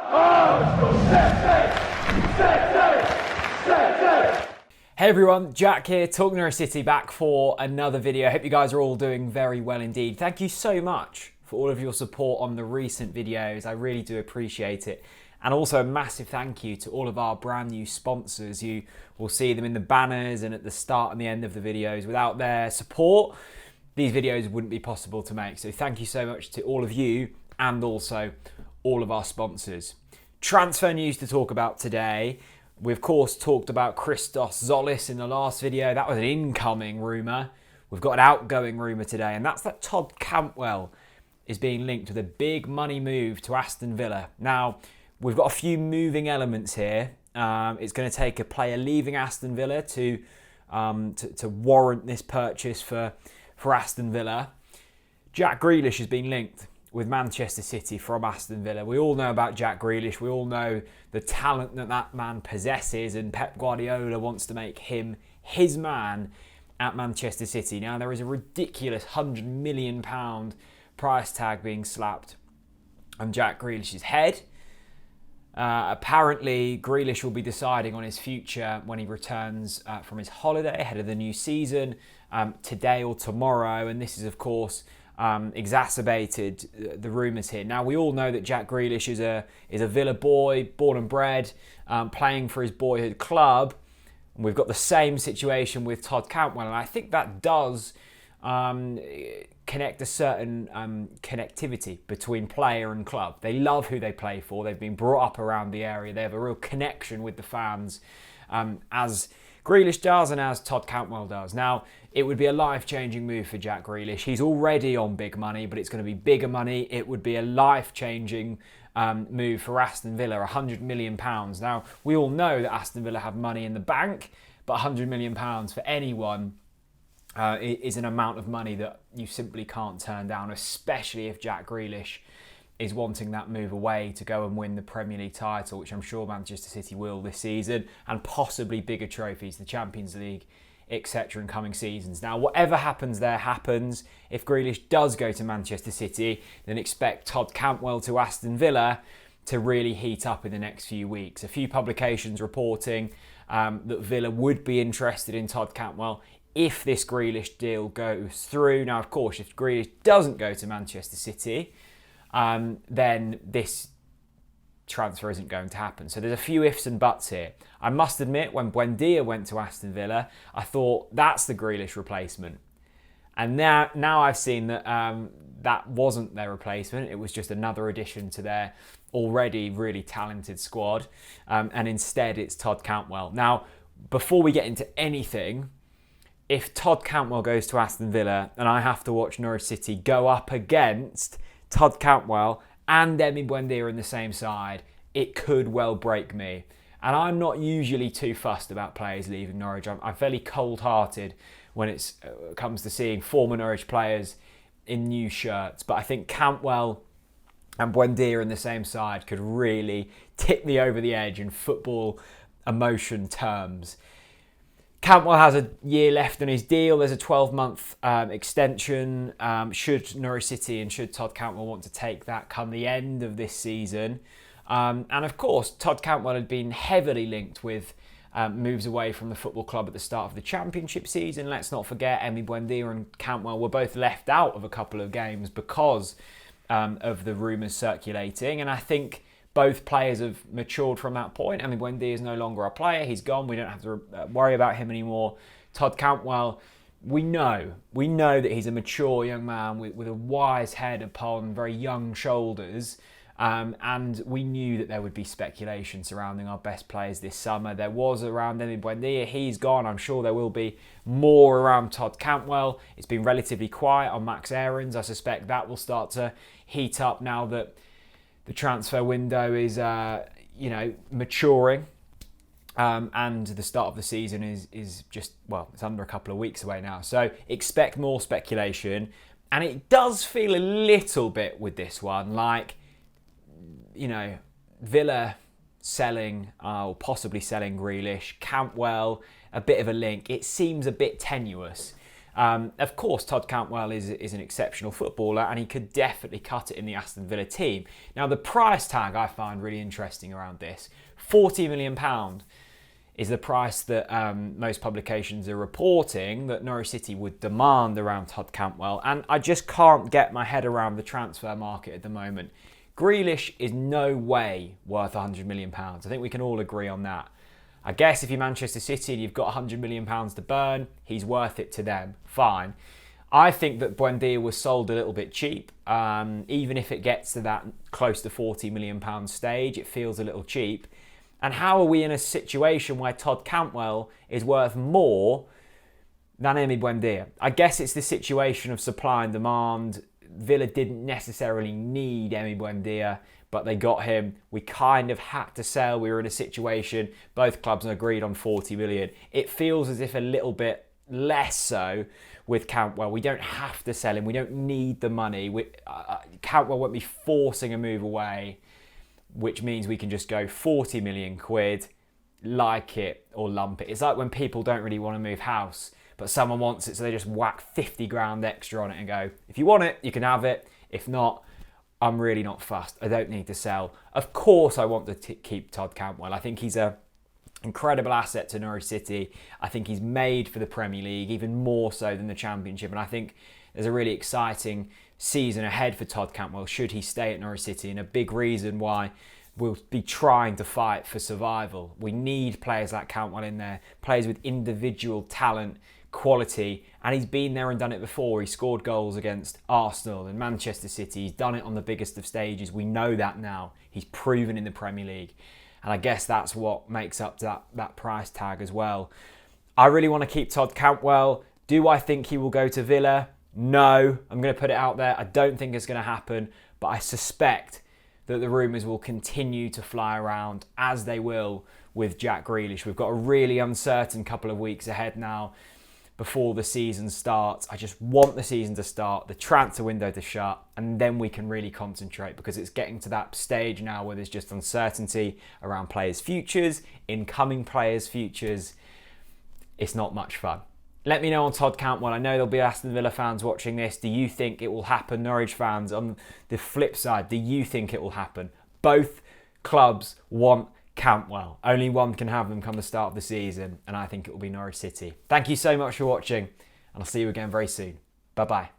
Hey everyone, Jack here, TalkNorwichCity, back for another video. I hope you guys are all doing very well indeed. Thank you so much for all of your support on the recent videos. I really do appreciate it. And also a massive thank you to all of our brand new sponsors. You will see them in the banners and at the start and the end of the videos. Without their support, these videos wouldn't be possible to make. So thank you so much to all of you and also all of our sponsors. Transfer news to talk about today. We, of course, talked about Christos Zolis in the last video. That was an incoming rumour. We've got an outgoing rumour today, and that's that Todd Cantwell is being linked with a big money move to Aston Villa. Now, we've got a few moving elements here. It's going to take a player leaving Aston Villa to warrant this purchase for Aston Villa. Jack Grealish has been linked with Manchester City from Aston Villa. We all know about Jack Grealish. We all know the talent that man possesses, and Pep Guardiola wants to make him his man at Manchester City. Now, there is a ridiculous £100 million price tag being slapped on Jack Grealish's head. Apparently, Grealish will be deciding on his future when he returns from his holiday ahead of the new season, today or tomorrow. And this is, of course, exacerbated the rumours here. Now, we all know that Jack Grealish is a Villa boy, born and bred, playing for his boyhood club. And we've got the same situation with Todd Cantwell, and I think that does connect a certain connectivity between player and club. They love who they play for. They've been brought up around the area. They have a real connection with the fans, as Grealish does and as Todd Cantwell does. Now, it would be a life-changing move for Jack Grealish. He's already on big money, but it's going to be bigger money. It would be a life-changing move for Aston Villa, £100 million. Now, we all know that Aston Villa have money in the bank, but £100 million for anyone is an amount of money that you simply can't turn down, especially if Jack Grealish is wanting that move away to go and win the Premier League title, which I'm sure Manchester City will this season, and possibly bigger trophies, the Champions League, etc. in coming seasons. Now, whatever happens there happens. If Grealish does go to Manchester City, then expect Todd Cantwell to Aston Villa to really heat up in the next few weeks. A few publications reporting that Villa would be interested in Todd Cantwell if this Grealish deal goes through. Now, of course, if Grealish doesn't go to Manchester City, then this transfer isn't going to happen. So there's a few ifs and buts here. I must admit, when Buendia went to Aston Villa, I thought that's the Grealish replacement. And now I've seen that that wasn't their replacement. It was just another addition to their already really talented squad. And instead, it's Todd Cantwell. Now, before we get into anything, if Todd Cantwell goes to Aston Villa and I have to watch Norwich City go up against Todd Cantwell and Emi Buendia in the same side, it could well break me. And I'm not usually too fussed about players leaving Norwich. I'm fairly cold-hearted when it comes to seeing former Norwich players in new shirts. But I think Cantwell and Buendia in the same side could really tip me over the edge in football emotion terms. Cantwell has a year left on his deal. There's a 12-month extension. Should Norwich City and should Todd Cantwell want to take that come the end of this season. And of course, Todd Cantwell had been heavily linked with moves away from the football club at the start of the Championship season. Let's not forget, Emi Buendia and Cantwell were both left out of a couple of games because of the rumours circulating. And I think both players have matured from that point. Emi Buendia is no longer a player. He's gone. We don't have to worry about him anymore. Todd Cantwell, we know that he's a mature young man with a wise head upon very young shoulders. And we knew that there would be speculation surrounding our best players this summer. There was around Emi Buendia. He's gone. I'm sure there will be more around Todd Cantwell. It's been relatively quiet on Max Aarons. I suspect that will start to heat up now that the transfer window is, maturing, and the start of the season is just, well, it's under a couple of weeks away now. So expect more speculation. And it does feel a little bit with this one like, Villa selling or possibly selling Grealish, Cantwell, a bit of a link. It seems a bit tenuous. Of course, Todd Cantwell is an exceptional footballer and he could definitely cut it in the Aston Villa team. Now, the price tag I find really interesting around this. £40 million is the price that most publications are reporting that Norwich City would demand around Todd Cantwell. And I just can't get my head around the transfer market at the moment. Grealish is no way worth £100 million. I think we can all agree on that. I guess if you're Manchester City and you've got £100 million to burn, he's worth it to them. Fine. I think that Buendia was sold a little bit cheap. Even if it gets to that close to £40 million stage, it feels a little cheap. And how are we in a situation where Todd Cantwell is worth more than Emi Buendia? I guess it's the situation of supply and demand. Villa didn't necessarily need Emi Buendia, but they got him. We kind of had to sell. We were in a situation, both clubs agreed on 40 million. It feels as if a little bit less so with Cantwell. We don't have to sell him. We don't need the money. Cantwell won't be forcing a move away, which means we can just go 40 million quid, like it or lump it. It's like when people don't really want to move house, but someone wants it, so they just whack 50 grand extra on it and go, if you want it, you can have it. If not, I'm really not fussed. I don't need to sell. Of course I want to keep Todd Cantwell. I think he's an incredible asset to Norwich City. I think he's made for the Premier League, even more so than the Championship. And I think there's a really exciting season ahead for Todd Cantwell should he stay at Norwich City, and a big reason why we'll be trying to fight for survival. We need players like Cantwell in there, players with individual talent, quality, and he's been there and done it before. He scored goals against Arsenal and Manchester City. He's done it on the biggest of stages. We know that now. He's proven in the Premier League, and I guess that's what makes up that price tag as well. I really want to keep Todd Cantwell. Do I think he will go to Villa? No, I'm going to put it out there. I don't think it's going to happen, but I suspect that the rumours will continue to fly around, as they will with Jack Grealish. We've got a really uncertain couple of weeks ahead now before the season starts. I just want the season to start, the transfer window to shut, and then we can really concentrate, because it's getting to that stage now where there's just uncertainty around players' futures, incoming players' futures. It's not much fun. Let me know on Todd Cantwell. I know there'll be Aston Villa fans watching this. Do you think it will happen? Norwich fans, on the flip side, do you think it will happen? Both clubs want Cantwell. Only one can have them come the start of the season, and I think it will be Norwich City. Thank you so much for watching, and I'll see you again very soon. Bye-bye.